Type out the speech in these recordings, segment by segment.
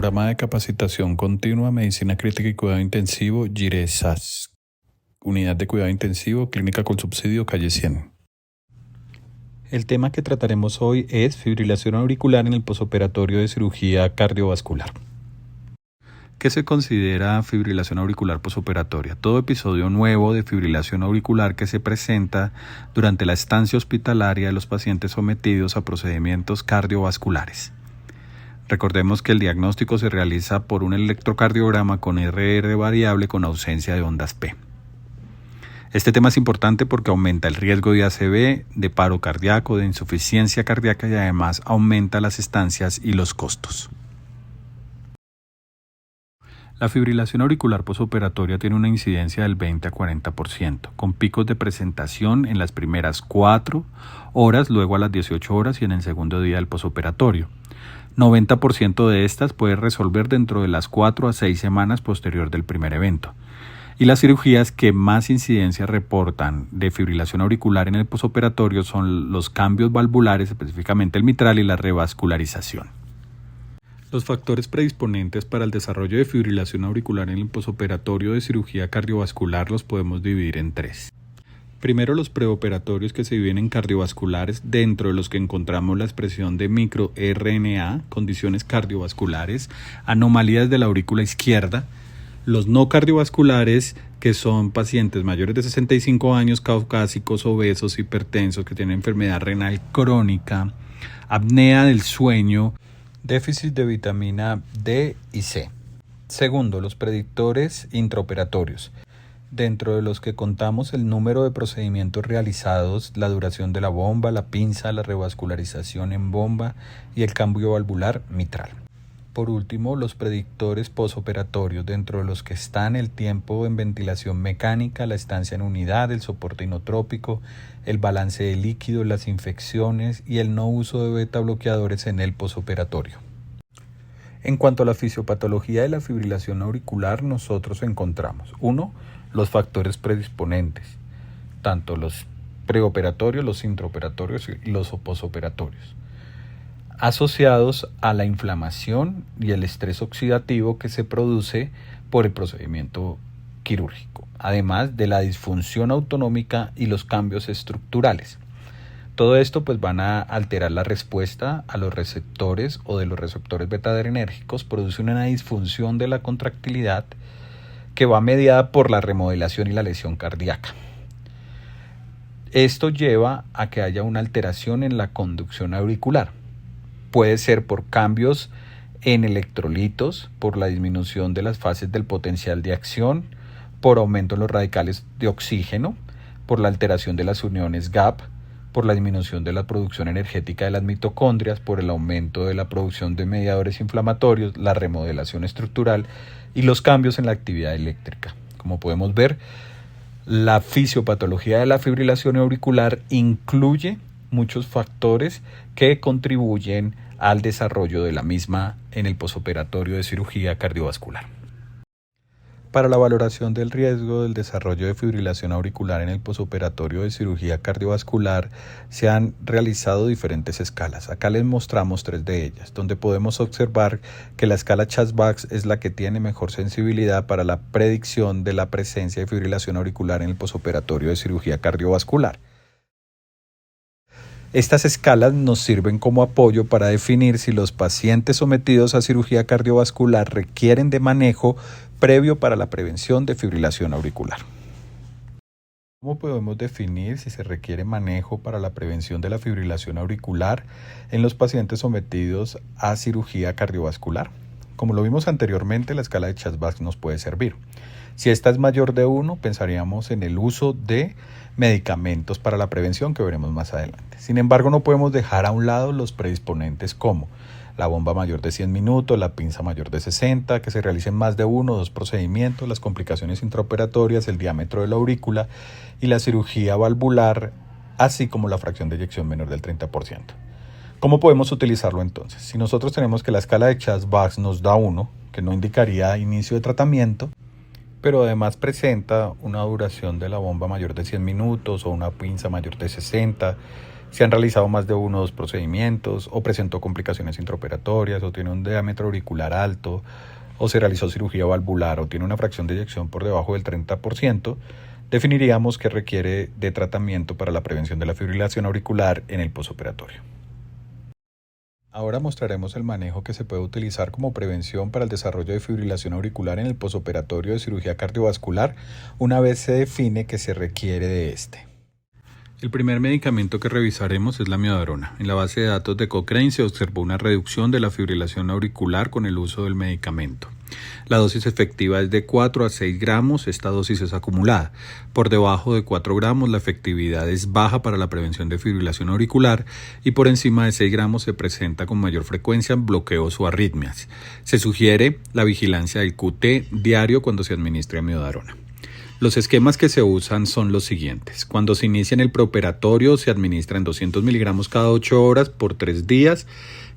Programa de Capacitación Continua, Medicina Crítica y Cuidado Intensivo, GIRESAS. Unidad de Cuidado Intensivo, Clínica con Subsidio, calle 100. El tema que trataremos hoy es fibrilación auricular en el posoperatorio de cirugía cardiovascular. ¿Qué se considera fibrilación auricular posoperatoria? Todo episodio nuevo de fibrilación auricular que se presenta durante la estancia hospitalaria de los pacientes sometidos a procedimientos cardiovasculares. Recordemos que el diagnóstico se realiza por un electrocardiograma con RR variable con ausencia de ondas P. Este tema es importante porque aumenta el riesgo de ACV, de paro cardíaco, de insuficiencia cardíaca y además aumenta las estancias y los costos. La fibrilación auricular posoperatoria tiene una incidencia del 20 a 40%, con picos de presentación en las primeras 4 horas, luego a las 18 horas y en el segundo día del posoperatorio. 90% de estas puede resolver dentro de las 4 a 6 semanas posterior del primer evento. Y las cirugías que más incidencia reportan de fibrilación auricular en el posoperatorio son los cambios valvulares, específicamente el mitral y la revascularización. Los factores predisponentes para el desarrollo de fibrilación auricular en el posoperatorio de cirugía cardiovascular los podemos dividir en 3. Primero, los preoperatorios que se viven en cardiovasculares, dentro de los que encontramos la expresión de microRNA, condiciones cardiovasculares, anomalías de la aurícula izquierda. Los no cardiovasculares, que son pacientes mayores de 65 años, caucásicos, obesos, hipertensos, que tienen enfermedad renal crónica, apnea del sueño, déficit de vitamina D y C. Segundo, los predictores intraoperatorios, dentro de los que contamos el número de procedimientos realizados, la duración de la bomba, la pinza, la revascularización en bomba y el cambio valvular mitral. Por último, los predictores posoperatorios, dentro de los que están el tiempo en ventilación mecánica, la estancia en unidad, el soporte inotrópico, el balance de líquido, las infecciones y el no uso de beta bloqueadores en el posoperatorio. En cuanto a la fisiopatología de la fibrilación auricular, nosotros encontramos 1. Los factores predisponentes, tanto los preoperatorios, los intraoperatorios y los posoperatorios, asociados a la inflamación y el estrés oxidativo que se produce por el procedimiento quirúrgico, además de la disfunción autonómica y los cambios estructurales. Todo esto van a alterar la respuesta a los receptores o de los receptores beta-adrenérgicos, produce una disfunción de la contractilidad que va mediada por la remodelación y la lesión cardíaca. Esto lleva a que haya una alteración en la conducción auricular. Puede ser por cambios en electrolitos, por la disminución de las fases del potencial de acción, por aumento en los radicales de oxígeno, por la alteración de las uniones GAP, por la disminución de la producción energética de las mitocondrias, por el aumento de la producción de mediadores inflamatorios, la remodelación estructural y los cambios en la actividad eléctrica. Como podemos ver, la fisiopatología de la fibrilación auricular incluye muchos factores que contribuyen al desarrollo de la misma en el posoperatorio de cirugía cardiovascular. Para la valoración del riesgo del desarrollo de fibrilación auricular en el posoperatorio de cirugía cardiovascular se han realizado diferentes escalas. Acá les mostramos 3 de ellas, donde podemos observar que la escala CHAS-BAX es la que tiene mejor sensibilidad para la predicción de la presencia de fibrilación auricular en el posoperatorio de cirugía cardiovascular. Estas escalas nos sirven como apoyo para definir si los pacientes sometidos a cirugía cardiovascular requieren de manejo previo para la prevención de fibrilación auricular. ¿Cómo podemos definir si se requiere manejo para la prevención de la fibrilación auricular en los pacientes sometidos a cirugía cardiovascular? Como lo vimos anteriormente, la escala de CHAS-BAX nos puede servir. Si esta es mayor de 1, pensaríamos en el uso de medicamentos para la prevención que veremos más adelante. Sin embargo, no podemos dejar a un lado los predisponentes como la bomba mayor de 100 minutos, la pinza mayor de 60, que se realicen más de 1 o 2 procedimientos, las complicaciones intraoperatorias, el diámetro de la aurícula y la cirugía valvular, así como la fracción de eyección menor del 30%. ¿Cómo podemos utilizarlo entonces? Si nosotros tenemos que la escala de CHAS-BAX nos da 1, que no indicaría inicio de tratamiento, pero además presenta una duración de la bomba mayor de 100 minutos o una pinza mayor de 60, si han realizado más de uno o dos procedimientos, o presentó complicaciones intraoperatorias, o tiene un diámetro auricular alto, o se realizó cirugía valvular, o tiene una fracción de eyección por debajo del 30%, definiríamos que requiere de tratamiento para la prevención de la fibrilación auricular en el posoperatorio. Ahora mostraremos el manejo que se puede utilizar como prevención para el desarrollo de fibrilación auricular en el posoperatorio de cirugía cardiovascular una vez se define que se requiere de este. El primer medicamento que revisaremos es la amiodarona. En la base de datos de Cochrane se observó una reducción de la fibrilación auricular con el uso del medicamento. La dosis efectiva es de 4 a 6 gramos, esta dosis es acumulada. Por debajo de 4 gramos la efectividad es baja para la prevención de fibrilación auricular y por encima de 6 gramos se presenta con mayor frecuencia bloqueos o arritmias. Se sugiere la vigilancia del QT diario cuando se administre amiodarona. Los esquemas que se usan son los siguientes. Cuando se inicia en el preoperatorio se administran 200 miligramos cada 8 horas por 3 días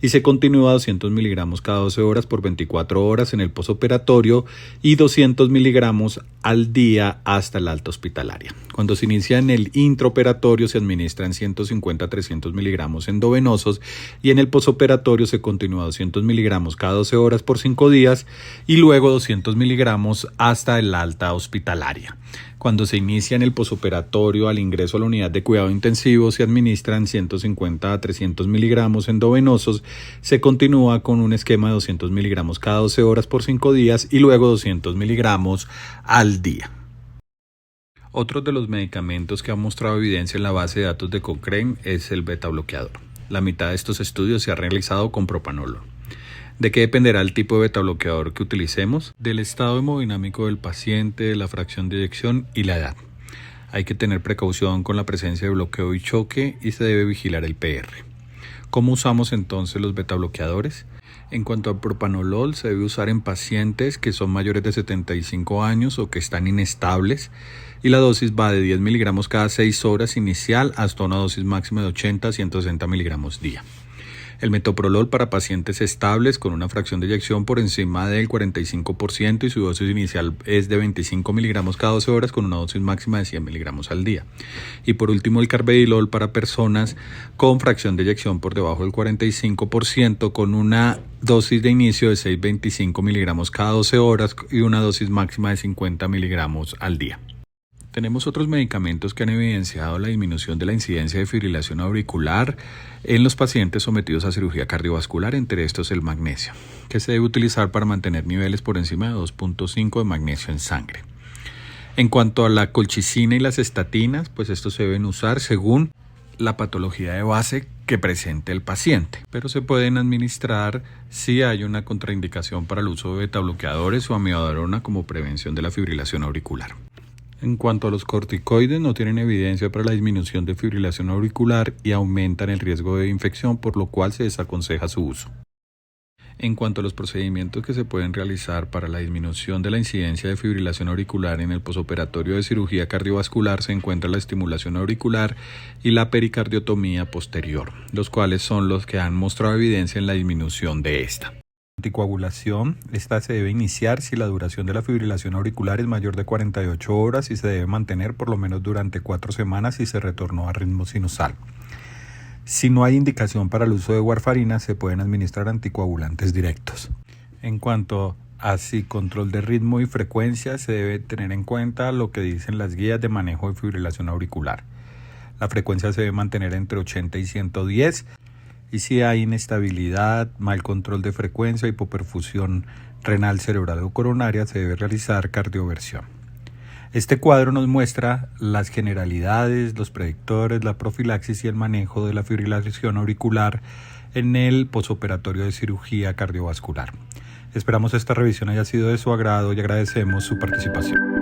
y se continúa 200 miligramos cada 12 horas por 24 horas en el posoperatorio y 200 miligramos al día hasta la alta hospitalaria. Cuando se inicia en el intraoperatorio se administran 150 a 300 miligramos endovenosos y en el posoperatorio se continúa 200 miligramos cada 12 horas por 5 días y luego 200 miligramos hasta la alta hospitalaria. Cuando se inicia en el posoperatorio al ingreso a la unidad de cuidado intensivo se administran 150 a 300 miligramos endovenosos, se continúa con un esquema de 200 miligramos cada 12 horas por 5 días y luego 200 miligramos al día. Otro de los medicamentos que ha mostrado evidencia en la base de datos de Cochrane es el beta bloqueador. La mitad de estos estudios se ha realizado con propanolol. ¿De qué dependerá el tipo de beta bloqueador que utilicemos? Del estado hemodinámico del paciente, de la fracción de eyección y la edad. Hay que tener precaución con la presencia de bloqueo y choque y se debe vigilar el PR. ¿Cómo usamos entonces los beta bloqueadores? En cuanto al propanolol, se debe usar en pacientes que son mayores de 75 años o que están inestables y la dosis va de 10 miligramos cada 6 horas inicial hasta una dosis máxima de 80 a 160 miligramos día. El metoprolol para pacientes estables con una fracción de eyección por encima del 45% y su dosis inicial es de 25 miligramos cada 12 horas con una dosis máxima de 100 miligramos al día. Y por último el carvedilol para personas con fracción de eyección por debajo del 45% con una dosis de inicio de 6,25 miligramos cada 12 horas y una dosis máxima de 50 miligramos al día. Tenemos otros medicamentos que han evidenciado la disminución de la incidencia de fibrilación auricular en los pacientes sometidos a cirugía cardiovascular, entre estos el magnesio, que se debe utilizar para mantener niveles por encima de 2,5 de magnesio en sangre. En cuanto a la colchicina y las estatinas, pues estos se deben usar según la patología de base que presente el paciente, pero se pueden administrar si hay una contraindicación para el uso de betabloqueadores o amiodarona como prevención de la fibrilación auricular. En cuanto a los corticoides, no tienen evidencia para la disminución de fibrilación auricular y aumentan el riesgo de infección, por lo cual se desaconseja su uso. En cuanto a los procedimientos que se pueden realizar para la disminución de la incidencia de fibrilación auricular en el posoperatorio de cirugía cardiovascular se encuentra la estimulación auricular y la pericardiotomía posterior, los cuales son los que han mostrado evidencia en la disminución de esta. Anticoagulación, esta se debe iniciar si la duración de la fibrilación auricular es mayor de 48 horas y se debe mantener por lo menos durante 4 semanas si se retornó a ritmo sinusal. Si no hay indicación para el uso de warfarina, se pueden administrar anticoagulantes directos. En cuanto a control de ritmo y frecuencia, se debe tener en cuenta lo que dicen las guías de manejo de fibrilación auricular. La frecuencia se debe mantener entre 80 y 110. Y si hay inestabilidad, mal control de frecuencia, hipoperfusión renal cerebral o coronaria, se debe realizar cardioversión. Este cuadro nos muestra las generalidades, los predictores, la profilaxis y el manejo de la fibrilación auricular en el posoperatorio de cirugía cardiovascular. Esperamos esta revisión haya sido de su agrado y agradecemos su participación.